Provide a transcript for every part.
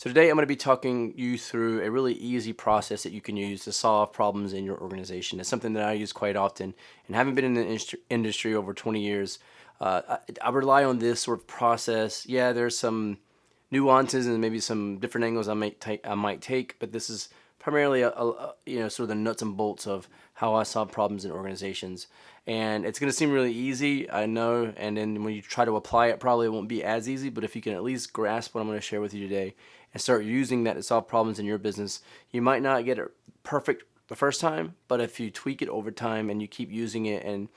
So today I'm going to be talking you through a really easy process that you can use to solve problems in your organization. It's something that I use quite often, and having been in the industry over 20 years, I rely on this sort of process. Yeah, there's some nuances and maybe some different angles I might take, but this is primarily sort of the nuts and bolts of how I solve problems in organizations. And it's going to seem really easy, I know, and then when you try to apply it, probably it won't be as easy, but if you can at least grasp what I'm going to share with you today and start using that to solve problems in your business, you might not get it perfect the first time, but if you tweak it over time and you keep using it and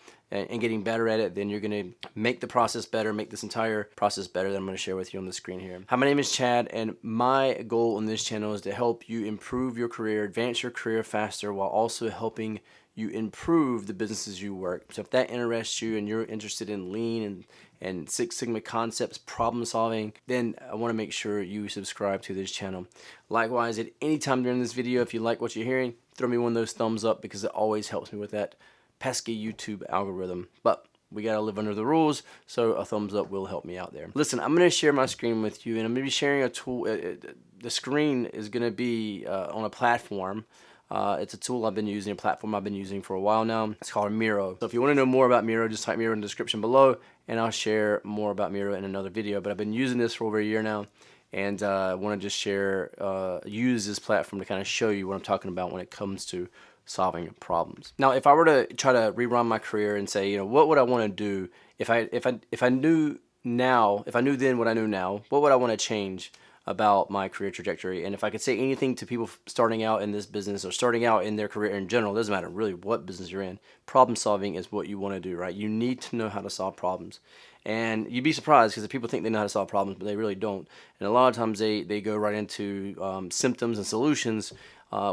getting better at it, then you're going to make the process better, make this entire process better that I'm going to share with you on the screen here. Hi, my name is Chad, and my goal on this channel is to help you improve your career, advance your career faster, while also helping you improve the businesses you work. So if that interests you and you're interested in lean and Six Sigma concepts, problem solving, then I want to make sure you subscribe to this channel. Likewise, at any time during this video, if you like what you're hearing, throw me one of those thumbs up because it always helps me with that pesky YouTube algorithm. But we gotta live under the rules, so a thumbs up will help me out there. Listen, I'm gonna share my screen with you, and I'm gonna be sharing a tool. The screen is gonna be on a platform. It's a tool I've been using, a platform I've been using for a while now. It's called Miro. So if you want to know more about Miro, just type Miro in the description below, and I'll share more about Miro in another video. But I've been using this for over a year now, and I want to just use this platform to kind of show you what I'm talking about when it comes to solving problems. Now, if I were to try to rerun my career and say, what would I want to do if I knew then what I knew now, what would I want to change about my career trajectory? And if I could say anything to people starting out in this business or starting out in their career in general, it doesn't matter really what business you're in, problem solving is what you want to do, right? You need to know how to solve problems. And you'd be surprised because people think they know how to solve problems, but they really don't. And a lot of times they go right into symptoms and solutions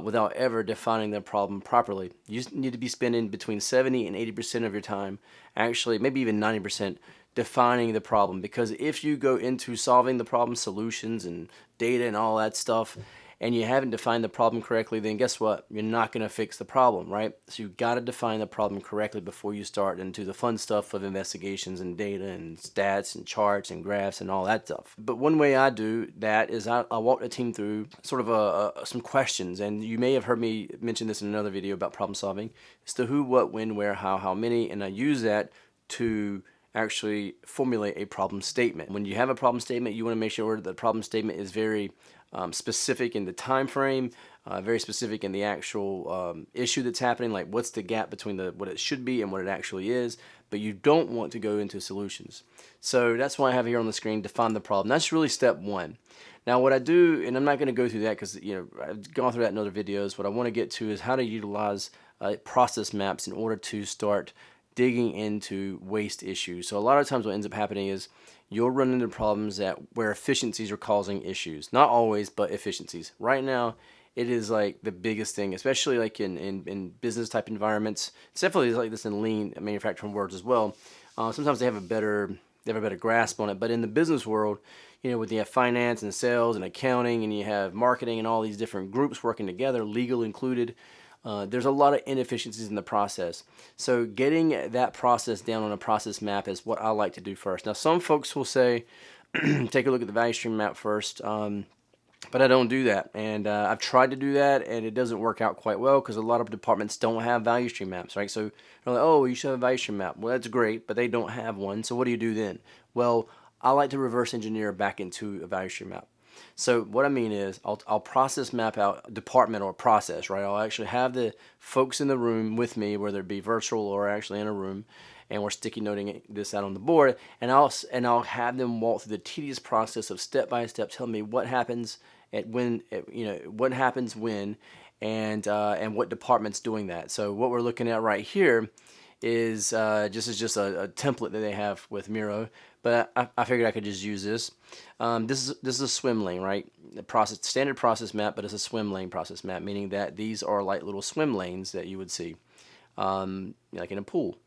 without ever defining the problem properly. You just need to be spending between 70 and 80% of your time, actually maybe even 90%, defining the problem. Because if you go into solving the problem, solutions and data and all that stuff, and you haven't defined the problem correctly, then guess what? You're not going to fix the problem, right? So you've got to define the problem correctly before you start into the fun stuff of investigations and data and stats and charts and graphs and all that stuff. But one way I do that is I walk the team through sort of some questions, and you may have heard me mention this in another video about problem solving. It's the who, what, when, where, how many, and I use that to actually formulate a problem statement. When you have a problem statement, you want to make sure that the problem statement is very specific in the time frame, very specific in the actual issue that's happening, like what's the gap between what it should be and what it actually is, but you don't want to go into solutions. So that's why I have here on the screen, define the problem. That's really step one. Now what I do, and I'm not going to go through that because I've gone through that in other videos, what I want to get to is how to utilize process maps in order to start digging into waste issues. So a lot of times what ends up happening is you'll run into problems where efficiencies are causing issues. Not always, but efficiencies. Right now, it is like the biggest thing, especially like in business type environments. It's definitely like this in lean manufacturing worlds as well. Sometimes they have a better grasp on it, but in the business world, with you have finance and sales and accounting, and you have marketing and all these different groups working together, legal included. There's a lot of inefficiencies in the process. So getting that process down on a process map is what I like to do first. Now, some folks will say, take a look at the value stream map first, but I don't do that. And I've tried to do that, and it doesn't work out quite well because a lot of departments don't have value stream maps, right? So they're like, oh, you should have a value stream map. Well, that's great, but they don't have one. So what do you do then? Well, I like to reverse engineer back into a value stream map. So what I mean is I'll process map out a department or process, right? I'll actually have the folks in the room with me, whether it be virtual or actually in a room, and we're sticky noting this out on the board, and I'll have them walk through the tedious process of step by step, telling me what happens what happens when, and what department's doing that. So what we're looking at right here is just a template that they have with Miro, but I figured I could just use this. This is a swim lane, right? Standard process map, but it's a swim lane process map, meaning that these are like little swim lanes that you would see, like in a pool.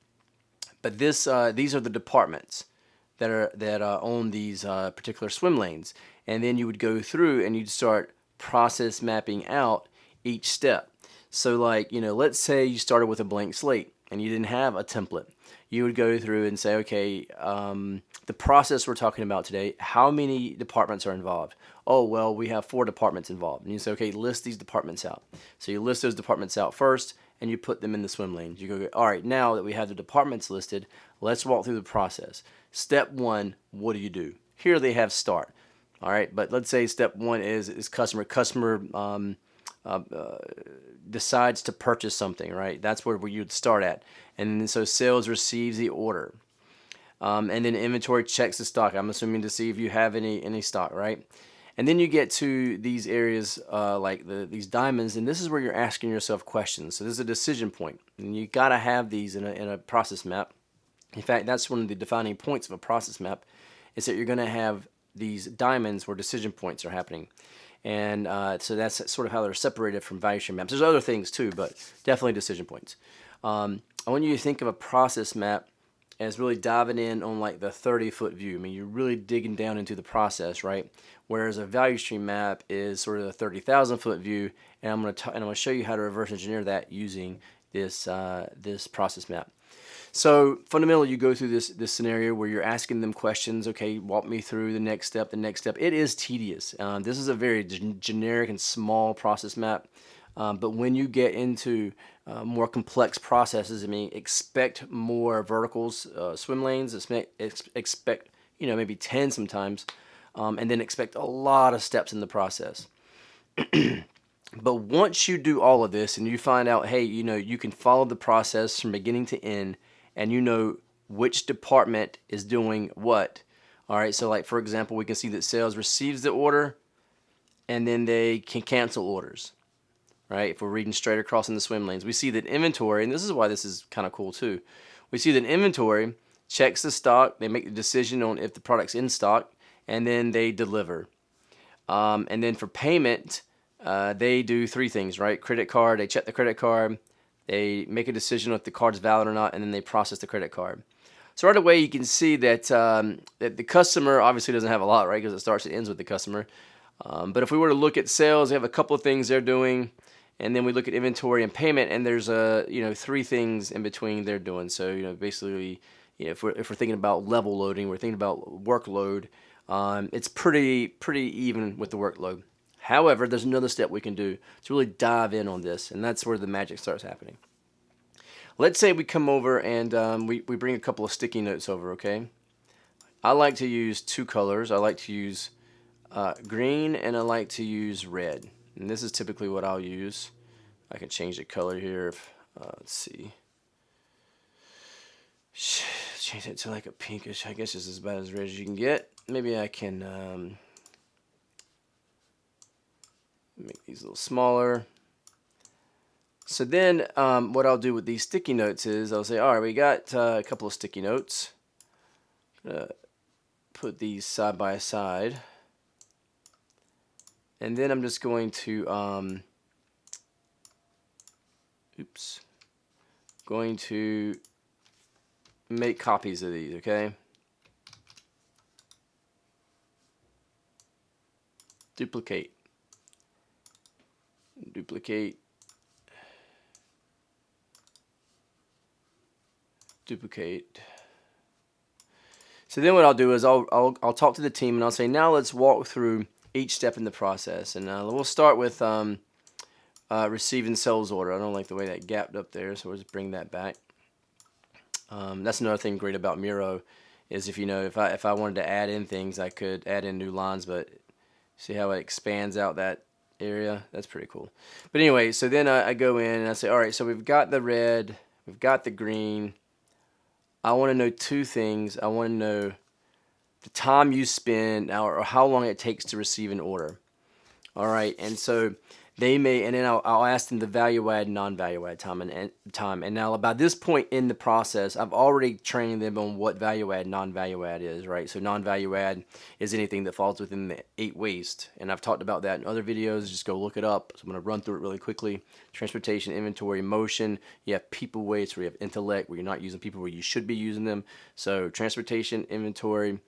But these are the departments that own these particular swim lanes, and then you would go through and you'd start process mapping out each step. So like let's say you started with a blank slate and you didn't have a template. you would go through and say, okay, the process we're talking about today, how many departments are involved? Oh, well, we have 4 departments involved. And you say, okay, list these departments out. So you list those departments out first, and you put them in the swim lanes. You go, all right, now that we have the departments listed, let's walk through the process. Step 1, what do you do? Here they have start. All right, but let's say step 1 is customer. Customer decides to purchase something, right? That's where you'd start at. And then so sales receives the order. And then inventory checks the stock. I'm assuming to see if you have any stock, right? And then you get to these areas like these diamonds, and this is where you're asking yourself questions. So this is a decision point, and you got to have these in a process map. In fact, that's one of the defining points of a process map, is that you're going to have these diamonds where decision points are happening. And so that's sort of how they're separated from value stream maps. There's other things too, but definitely decision points. I want you to think of a process map as really diving in on like the 30-foot view. I mean, you're really digging down into the process, right? Whereas a value stream map is sort of the 30,000-foot view, and I'm going to show you how to reverse engineer that using this this process map. So fundamentally, you go through this scenario where you're asking them questions. Okay, walk me through the next step. The next step. It is tedious. This is a very generic and small process map. But when you get into more complex processes, I mean, expect more verticals, swim lanes. Expect maybe 10 sometimes, and then expect a lot of steps in the process. But once you do all of this and you find out, hey, you can follow the process from beginning to end, and you know which department is doing what. All right, so like for example, we can see that sales receives the order, and then they can cancel orders. Right? If we're reading straight across in the swim lanes, we see that inventory, and this is why this is kind of cool too. We see that inventory checks the stock, they make the decision on if the product's in stock, and then they deliver. And then for payment, they do 3 things, right? Credit card, they check the credit card, they make a decision if the card's valid or not, and then they process the credit card. So right away you can see that, that the customer obviously doesn't have a lot, right? Because it starts and ends with the customer. But if we were to look at sales, they have a couple of things they're doing. And then we look at inventory and payment, and there's 3 things in between they're doing. So basically, if we're thinking about level loading, we're thinking about workload. It's pretty even with the workload. However, there's another step we can do to really dive in on this, and that's where the magic starts happening. Let's say we come over and we bring a couple of sticky notes over. Okay, I like to use 2 colors. I like to use green, and I like to use red. And this is typically what I'll use. I can change the color here. Let's see. Change it to like a pinkish. I guess it's as bad as red as you can get. Maybe I can make these a little smaller. So then what I'll do with these sticky notes is I'll say, all right, we got a couple of sticky notes. Put these side by side. And then I'm just going to, going to make copies of these, okay? Duplicate. Duplicate. Duplicate. So then what I'll do is I'll talk to the team and I'll say, now let's walk through each step in the process, and we'll start with receiving sales order. I don't like the way that gapped up there, so we'll just bring that back. That's another thing great about Miro is if I wanted to add in things, I could add in new lines, but see how it expands out that area? That's pretty cool. But anyway, so then I go in and I say, all right, so we've got the red, we've got the green. I want to know 2 things. I want to know the time you spend or how long it takes to receive an order. All right, and so they may, and then I'll ask them the value add, non-value add time. And now by this point in the process, I've already trained them on what value add, non-value add is, right? So non-value add is anything that falls within the 8 waste. And I've talked about that in other videos. Just go look it up. So I'm going to run through it really quickly. Transportation, inventory, motion. You have people waste where you have intellect, where you're not using people where you should be using them. So transportation, inventory,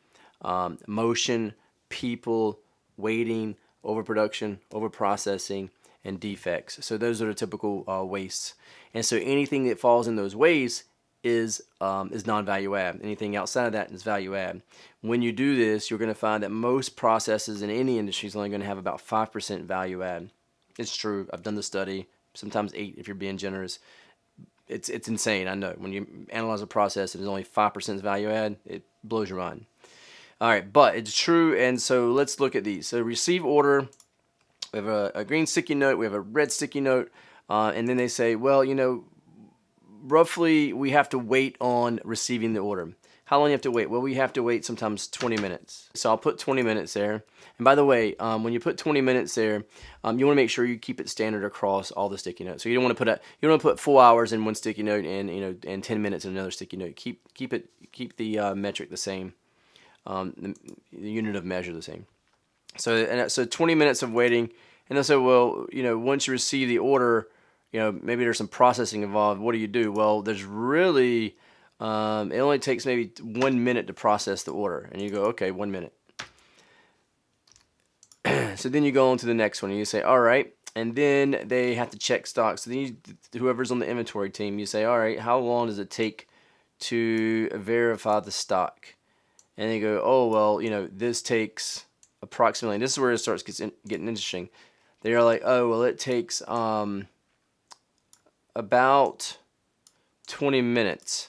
motion, people, waiting, overproduction, overprocessing, and defects. So those are the typical wastes. And so anything that falls in those wastes is non-value add. Anything outside of that is value add. When you do this, you're going to find that most processes in any industry is only going to have about 5% value add. It's true. I've done the study. Sometimes 8 if you're being generous. It's insane. I know. When you analyze a process and there's only 5% value add, it blows your mind. All right, but it's true. And so let's look at these. So receive order. We have a green sticky note. We have a red sticky note. And then they say, well, you know, roughly we have to wait on receiving the order. How long do you have to wait? Well, we have to wait sometimes 20 minutes. So I'll put 20 minutes there. And by the way, when you put 20 minutes there, you want to make sure you keep it standard across all the sticky notes. So you don't want to put 4 hours in one sticky note and 10 minutes in another sticky note. Keep the metric the same, the unit of measure the same. So 20 minutes of waiting, and they'll say, well, you know, once you receive the order, you know, maybe there's some processing involved. What do you do? Well, there's really it only takes maybe 1 minute to process the order, and you go, okay, 1 minute. So then you go on to the next one, and you say, all right, and then they have to check stock. So then whoever's on the inventory team, you say, all right, how long does it take to verify the stock? And they go, oh, well, you know, this takes approximately, and this is where it starts getting interesting. They are like, oh, well, it takes about 20 minutes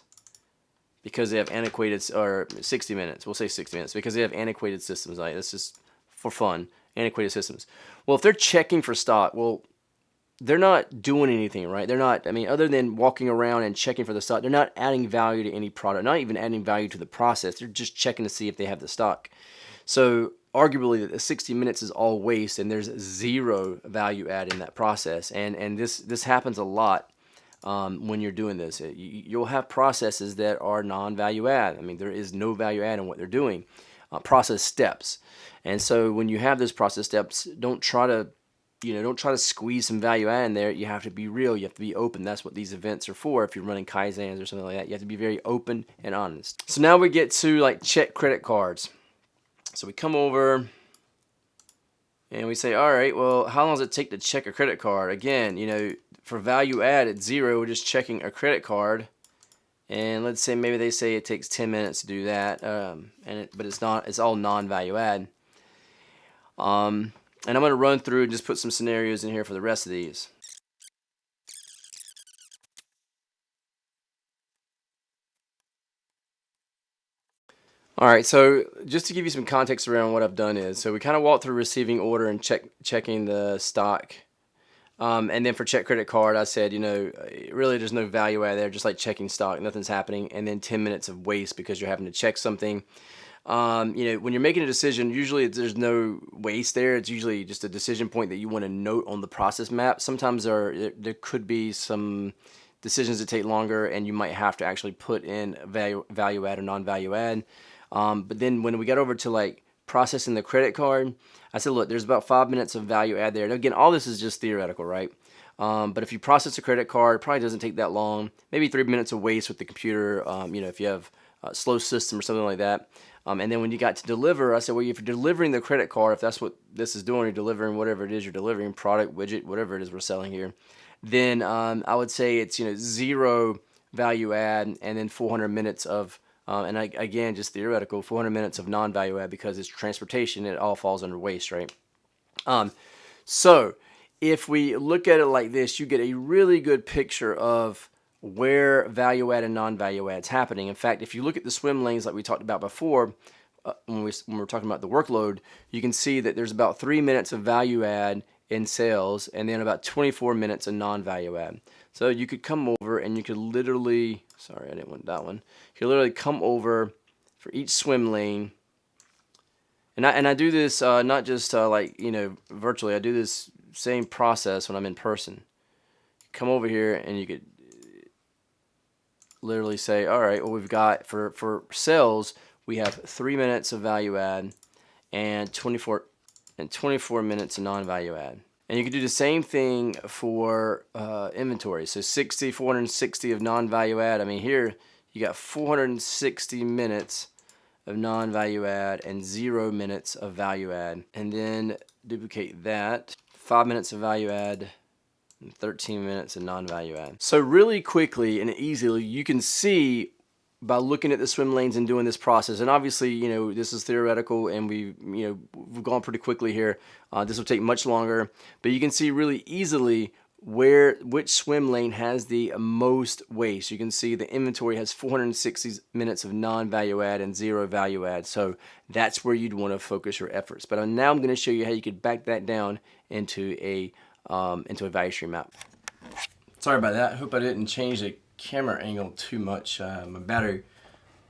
because they have antiquated, or 60 minutes. We'll say 60 minutes because they have antiquated systems. Like, that's just for fun, antiquated systems. Well, if they're checking for stock, well, they're not doing anything, right? They're not, I mean, other than walking around and checking for the stock, they're not adding value to any product, not even adding value to the process. They're just checking to see if they have the stock. So arguably, the 60 minutes is all waste, and there's zero value add in that process. And this happens a lot when you're doing this. You'll have processes that are non-value add. I mean, there is no value add in what they're doing. Process steps. And so when you have those process steps, don't try to squeeze some value add in there. You have to be real. You have to be open. That's what these events are for. If you're running Kaizens or something like that, you have to be very open and honest. So now we get to like check credit cards. So we come over and we say, all right, well, how long does it take to check a credit card? Again, you know, for value add at 0, we're just checking a credit card. And let's say maybe they say it takes 10 minutes to do that, but it's not. It's all non-value add. And I'm going to run through and just put some scenarios in here for the rest of these. All right, so just to give you some context around what I've done is, so we kind of walked through receiving order and checking the stock. And then for check credit card, I said, you know, really there's no value add there, just like checking stock, nothing's happening. And then 10 minutes of waste because you're having to check something. You know, when you're making a decision, usually there's no waste there. It's usually just a decision point that you want to note on the process map. Sometimes there could be some decisions that take longer, and you might have to actually put in value add or non-value add. But then when we got over to like processing the credit card, I said, look, there's about 5 minutes of value add there. And again, all this is just theoretical, right? But if you process a credit card, it probably doesn't take that long. Maybe 3 minutes of waste with the computer, you know, if you have a slow system or something like that. And then when you got to deliver, I said, well, if you're delivering the credit card, if that's what this is doing, you're delivering whatever it is you're delivering, product, widget, whatever it is we're selling here, then I would say it's, you know, 0 value add and then 400 minutes of, again, just theoretical, 400 minutes of non-value add because it's transportation. It all falls under waste, right? So if we look at it like this, you get a really good picture of where value add and non-value add is happening. In fact, if you look at the swim lanes like we talked about before, when we're talking about the workload, you can see that there's about 3 minutes of value add in sales and then about 24 minutes of non-value add. So you could come over and you could literally, sorry, I didn't want that one. You could literally come over for each swim lane. And I do this not just like, you know, virtually. I do this same process when I'm in person. Come over here and you could literally say, all right, well, we've got for sales, we have 3 minutes of value add and 24 minutes of non-value add. And you can do the same thing for inventory. So 460 of non-value add. I mean, here you got 460 minutes of non-value add and 0 minutes of value add. And then duplicate that. 5 minutes of value add and 13 minutes of non-value add. So really quickly and easily, you can see by looking at the swim lanes and doing this process, and obviously, you know, this is theoretical and we've gone pretty quickly here. This will take much longer, but you can see really easily which swim lane has the most waste. You can see the inventory has 460 minutes of non-value add and 0 value add. So that's where you'd want to focus your efforts. But now I'm going to show you how you could back that down into a value stream map. Sorry about that. I hope I didn't change the camera angle too much. My battery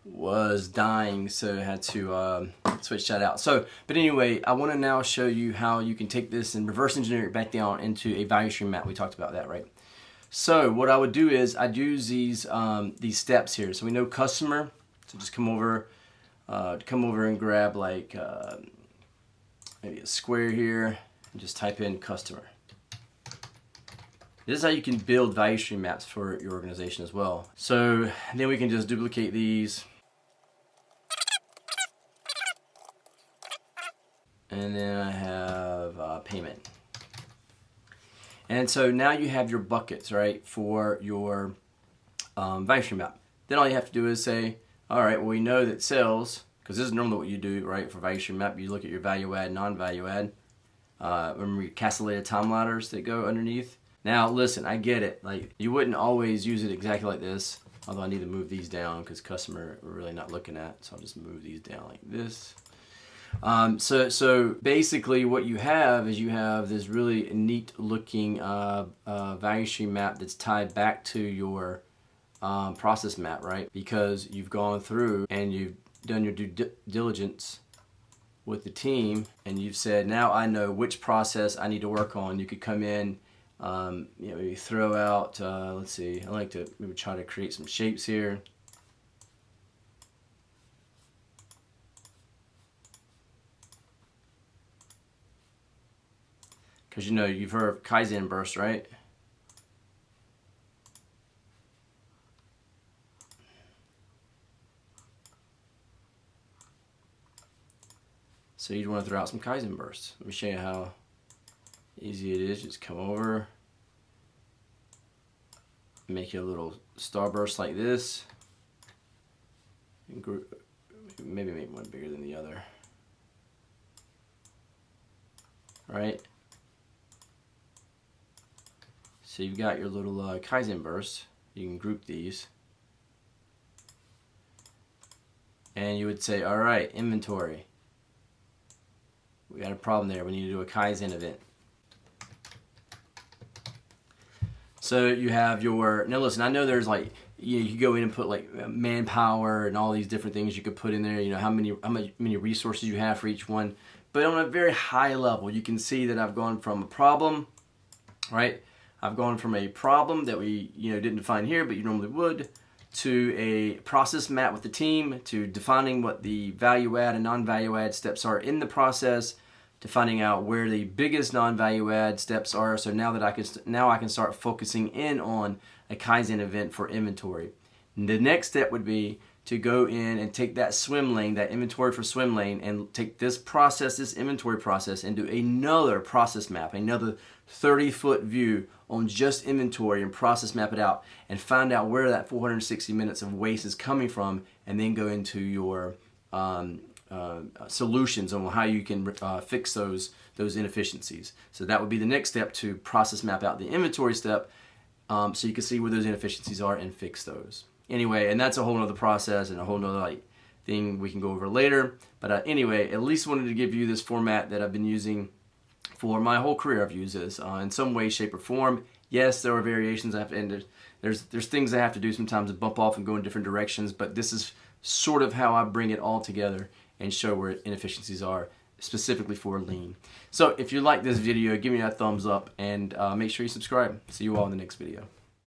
was dying, so I had to switch that out. But anyway, I want to now show you how you can take this and reverse engineer it back down into a value stream map. We talked about that, right? So what I would do is I'd use these steps here. So we know customer. So just come over and grab like maybe a square here and just type in customer. This is how you can build value stream maps for your organization as well. So then we can just duplicate these. And then I have payment. And so now you have your buckets, right, for your value stream map. Then all you have to do is say, all right, well, we know that sales, because this is normally what you do, right, for value stream map. You look at your value add, non-value add. Remember your castellated time ladders that go underneath. Now, listen, I get it. Like, you wouldn't always use it exactly like this, although I need to move these down because customer we're really not looking at. So I'll just move these down like this. So basically what you have is you have this really neat looking value stream map that's tied back to your process map, right? Because you've gone through and you've done your due diligence with the team and you've said, now I know which process I need to work on. You could come in, maybe throw out, let's see, I like to maybe try to create some shapes here. Because you've heard of Kaizen burst, right? So you'd want to throw out some Kaizen bursts. Let me show you how easy it is. Just come over, make a little starburst like this, and maybe make one bigger than the other, right? So you've got your little Kaizen bursts. You can group these. And you would say, all right, inventory. We got a problem there. We need to do a Kaizen event. So you have your, now listen, I know there's like, you go in and put like manpower and all these different things you could put in there, how many resources you have for each one. But on a very high level, you can see that I've gone from a problem, right? I've gone from a problem that we didn't define here, but you normally would, to a process map with the team, to defining what the value add and non-value add steps are in the process, to finding out where the biggest non-value add steps are. So now that I can start focusing in on a Kaizen event for inventory. And the next step would be to go in and take that swim lane, that inventory for swim lane, and take this inventory process, and do another process map, another 30-foot view on just inventory, and process map it out and find out where that 460 minutes of waste is coming from, and then go into your solutions on how you can fix those inefficiencies. So that would be the next step, to process map out the inventory step, so you can see where those inefficiencies are and fix those. Anyway, and that's a whole nother process and a whole nother thing we can go over later. But anyway, at least wanted to give you this format that I've been using for my whole career. I've used this in some way, shape, or form. Yes, there are variations and there's things I have to do sometimes to bump off and go in different directions, but this is sort of how I bring it all together and show where inefficiencies are, specifically for lean. So if you like this video, give me a thumbs up and make sure you subscribe. See you all in the next video.